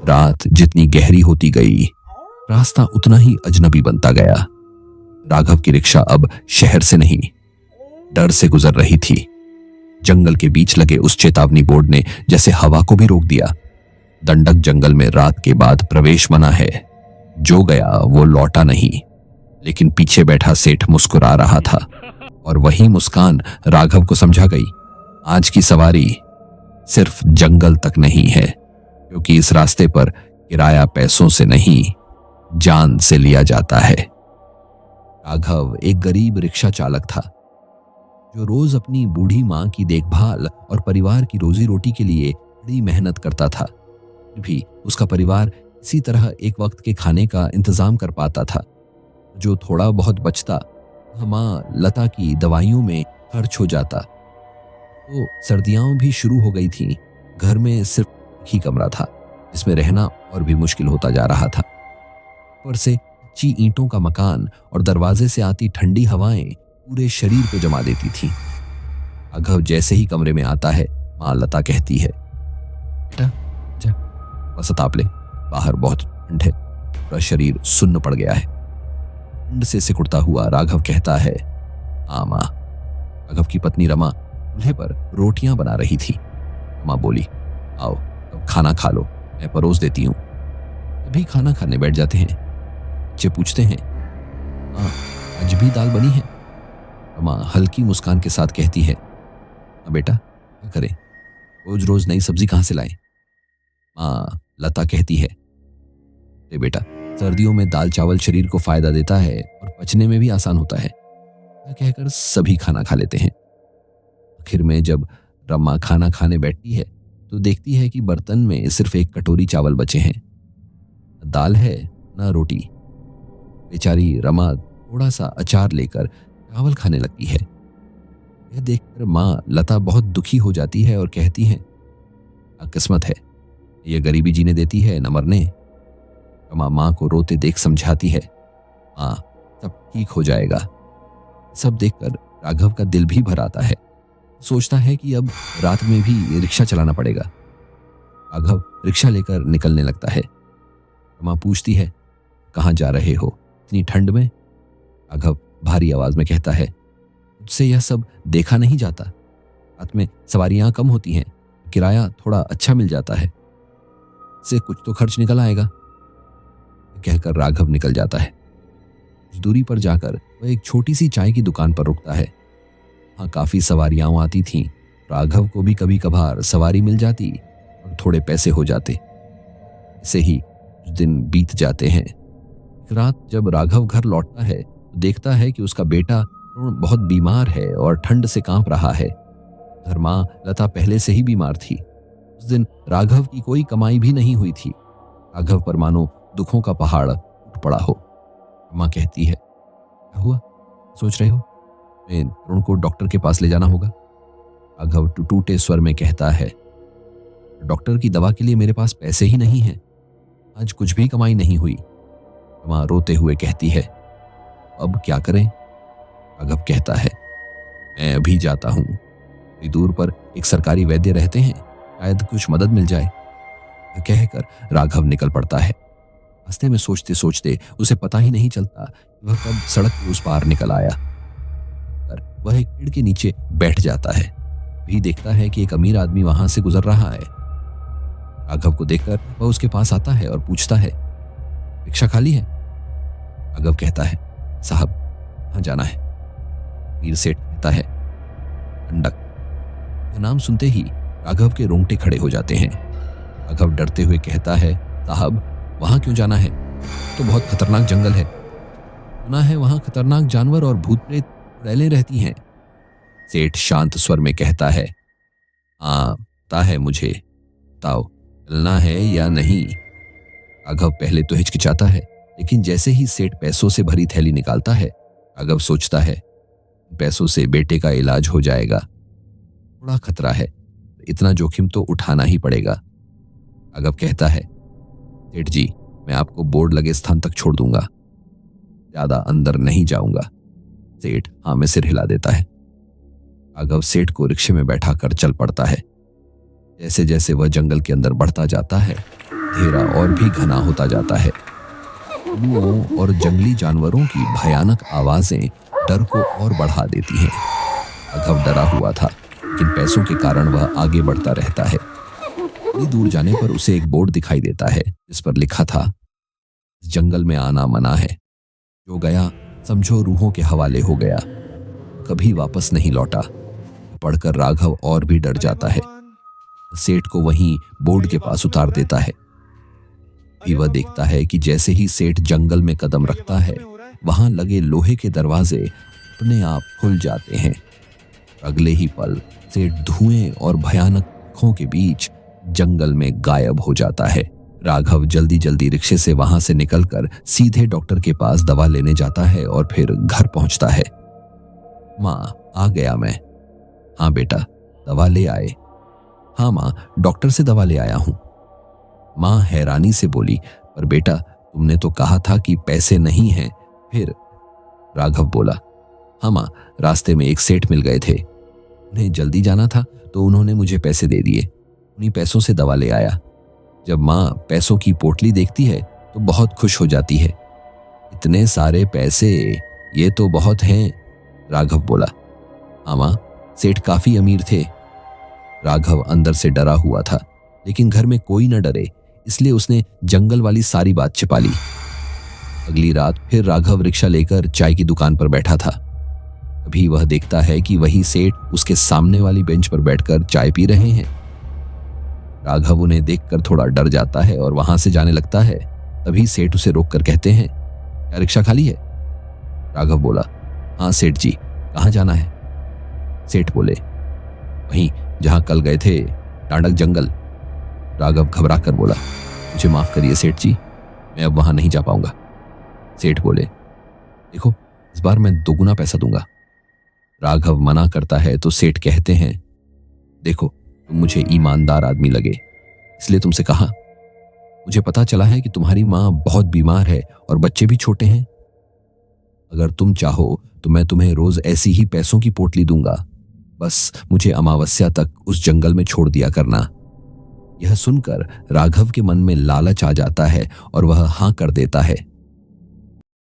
रात जितनी गहरी होती गई, रास्ता उतना ही अजनबी बनता गया। राघव की रिक्शा अब शहर से नहीं, डर से गुजर रही थी। जंगल के बीच लगे उस चेतावनी बोर्ड ने जैसे हवा को भी रोक दिया। दंडक जंगल में रात के बाद प्रवेश मना है। जो गया वो लौटा नहीं। लेकिन पीछे बैठा सेठ मुस्कुरा रहा था, और वही मुस्कान राघव को समझा गई, आज की सवारी सिर्फ जंगल तक नहीं है, क्योंकि इस रास्ते पर किराया पैसों से नहीं, जान से लिया जाता है। राघव एक गरीब रिक्शा चालक था, जो रोज अपनी बूढ़ी मां की देखभाल और परिवार की रोजी रोटी के लिए बड़ी मेहनत करता था। फिर भी उसका परिवार इसी तरह एक वक्त के खाने का इंतजाम कर पाता था। जो थोड़ा बहुत बचता वह मां लता की दवाइयों में खर्च हो जाता। तो सर्दियां भी शुरू हो गई थीं। घर में सिर्फ एक ही कमरा था, जिसमें रहना और भी मुश्किल होता जा रहा था। ऊपर से कच्ची ईंटों का मकान और दरवाजे से आती ठंडी हवाएं पूरे शरीर को जमा देती थीं। राघव जैसे ही कमरे में आता है, मां लता कहती है, बेटा जा बस ताप ले, बाहर बहुत ठंड है, पूरा शरीर सुन्न पड़ गया है। ठंड से सिकुड़ता हुआ राघव कहता है, हाँ मां। राघव की पत्नी रमा चूल्हे पर रोटियां बना रही थी। मां बोली, आओ अब खाना खा लो, मैं परोस देती हूँ। अभी खाना खाने बैठ जाते हैं। बच्चे पूछते हैं, हाँ आज भी दाल बनी है? रमा हल्की मुस्कान के साथ कहती है, हाँ बेटा क्या करें, रोज रोज नई सब्जी कहाँ से लाएं? मां लता कहती है, अरे बेटा सर्दियों में दाल चावल शरीर को फायदा देता है और पचने में भी आसान होता है। कहकर सभी खाना खा लेते हैं। आखिर में जब रमा खाना खाने बैठती है तो देखती है कि बर्तन में सिर्फ एक कटोरी चावल बचे हैं। न दाल है न रोटी। बेचारी रमा थोड़ा सा अचार लेकर चावल खाने लगती है। यह देखकर मां लता बहुत दुखी हो जाती है और कहती है, किस्मत है, यह गरीबी जीने देती है न मरने। रमा मां को रोते देख समझाती है, मां सब ठीक हो जाएगा। सब देखकर राघव का दिल भी भर आता है। सोचता है कि अब रात में भी रिक्शा चलाना पड़ेगा। राघव रिक्शा लेकर निकलने लगता है। रमा पूछती है, कहाँ जा रहे हो इतनी ठंड में? राघव भारी आवाज में कहता है, मुझसे यह सब देखा नहीं जाता। रात में सवारियां कम होती हैं, किराया थोड़ा अच्छा मिल जाता है, इससे कुछ तो खर्च निकल आएगा। कहकर राघव निकल जाता है। कुछ दूरी पर जाकर वह एक छोटी सी चाय की दुकान पर रुकता है। वहाँ काफी सवारियां आती थीं। राघव को भी कभी कभार सवारी मिल जाती और थोड़े पैसे हो जाते। ऐसे ही कुछ दिन बीत जाते हैं। एक रात जब राघव घर लौटता है तो देखता है कि उसका बेटा बहुत बीमार है और ठंड से कांप रहा है। उधर मां लता पहले से ही बीमार थी। उस दिन राघव की कोई कमाई भी नहीं हुई थी। राघव पर मानो दुखों का पहाड़ उठ पड़ा हो। मां कहती है, क्या हुआ, सोच रहे हो? मैं तरुण को डॉक्टर के पास ले जाना होगा। राघव टूटे स्वर में कहता है, डॉक्टर की दवा के लिए मेरे पास पैसे ही नहीं हैं। आज कुछ भी कमाई नहीं हुई। मां रोते हुए कहती है, अब क्या करें? राघव कहता है, मैं अभी जाता हूं। थोड़ी दूर पर एक सरकारी वैद्य रहते हैं, शायद कुछ मदद मिल जाए। कहकर राघव निकल पड़ता है। रास्ते में सोचते सोचते उसे पता ही नहीं चलता कि वह कब सड़क के उस पार निकल आया। वह एक पेड़ के नीचे बैठ जाता है। भी देखता है कि एक अमीर आदमी वहां से गुजर रहा है। राघव को देखकर वह उसके पास आता है और पूछता है, रिक्शा खाली है? राघव कहता है, साहब कहाँ जाना है? वीर सेठ कहता है, ठंडक। यह नाम सुनते ही राघव के रोंगटे खड़े हो जाते हैं। राघव डरते हुए कहता है, साहब वहां क्यों जाना है? तो बहुत खतरनाक जंगल है। सुना है वहां खतरनाक जानवर और भूत प्रेत चुड़ैलें रहती हैं। सेठ शांत स्वर में कहता है, हाँ पता है मुझे, बताओ चलना है या नहीं? राघव पहले तो हिचकिचाता है, लेकिन जैसे ही सेठ पैसों से भरी थैली निकालता है, राघव सोचता है, पैसों से बेटे का इलाज हो जाएगा। थोड़ा खतरा है, इतना जोखिम तो उठाना ही पड़ेगा। राघव कहता है, सेठ जी मैं आपको बोर्ड लगे स्थान तक छोड़ दूंगा, ज्यादा अंदर नहीं जाऊंगा। सेठ हाँ में सिर हिला देता है। राघव सेठ को रिक्शे में बैठा कर चल पड़ता है। जैसे जैसे वह जंगल के अंदर बढ़ता जाता है, अंधेरा और भी घना होता जाता है। उल्लुओं और जंगली जानवरों की भयानक आवाजें डर को और बढ़ा देती हैं। राघव डरा हुआ था, लेकिन पैसों के कारण वह आगे बढ़ता रहता है। थोड़ी दूर जाने पर उसे एक बोर्ड दिखाई देता है जिस पर लिखा था, इस जंगल में आना मना है। जो गया समझो रूहों के हवाले हो गया, कभी वापस नहीं लौटा। पढ़कर राघव और भी डर जाता है। सेठ को वहीं बोर्ड के पास उतार देता है। भी वह देखता है कि जैसे ही सेठ जंगल में कदम रखता है, वहां लगे लोहे के दरवाजे अपने आप खुल जाते हैं। अगले ही पल सेठ धुएं और भयानक आंखों के बीच जंगल में गायब हो जाता है। राघव जल्दी जल्दी रिक्शे से वहां से निकलकर सीधे डॉक्टर के पास दवा लेने जाता है और फिर घर पहुंचता है। माँ, आ गया मैं। हाँ बेटा, दवा ले आए? हाँ माँ, डॉक्टर से दवा ले आया हूं। माँ हैरानी से बोली, पर बेटा तुमने तो कहा था कि पैसे नहीं हैं। फिर? राघव बोला, हाँ माँ, रास्ते में एक सेठ मिल गए थे, उन्हें जल्दी जाना था तो उन्होंने मुझे पैसे दे दिए। उन्हीं पैसों से दवा ले आया। जब माँ पैसों की पोटली देखती है तो बहुत खुश हो जाती है। इतने सारे पैसे, ये तो बहुत हैं। राघव बोला, हाँ माँ, सेठ काफी अमीर थे। राघव अंदर से डरा हुआ था, लेकिन घर में कोई न डरे, इसलिए उसने जंगल वाली सारी बात छिपा ली। अगली रात फिर राघव रिक्शा लेकर चाय की दुकान पर बैठा था। अभी वह देखता है कि वही सेठ उसके सामने वाली बेंच पर बैठकर चाय पी रहे हैं। राघव उन्हें देखकर थोड़ा डर जाता है और वहां से जाने लगता है। तभी सेठ उसे रोककर कहते हैं, क्या रिक्शा खाली है? राघव बोला, हाँ सेठ जी, कहाँ जाना है? सेठ बोले, वहीं जहां कल गए थे, टांडक जंगल। राघव घबरा कर बोला, मुझे माफ करिए सेठ जी, मैं अब वहां नहीं जा पाऊंगा। सेठ बोले, देखो इस बार मैं दोगुना पैसा दूंगा। राघव मना करता है तो सेठ कहते हैं, देखो तुम मुझे ईमानदार आदमी लगे, इसलिए तुमसे कहा। मुझे पता चला है कि तुम्हारी माँ बहुत बीमार है और बच्चे भी छोटे हैं। अगर तुम चाहो तो मैं तुम्हें रोज ऐसी ही पैसों की पोटली दूंगा, बस मुझे अमावस्या तक उस जंगल में छोड़ दिया करना। यह सुनकर राघव के मन में लालच आ जाता है और वह हाँ कर देता है।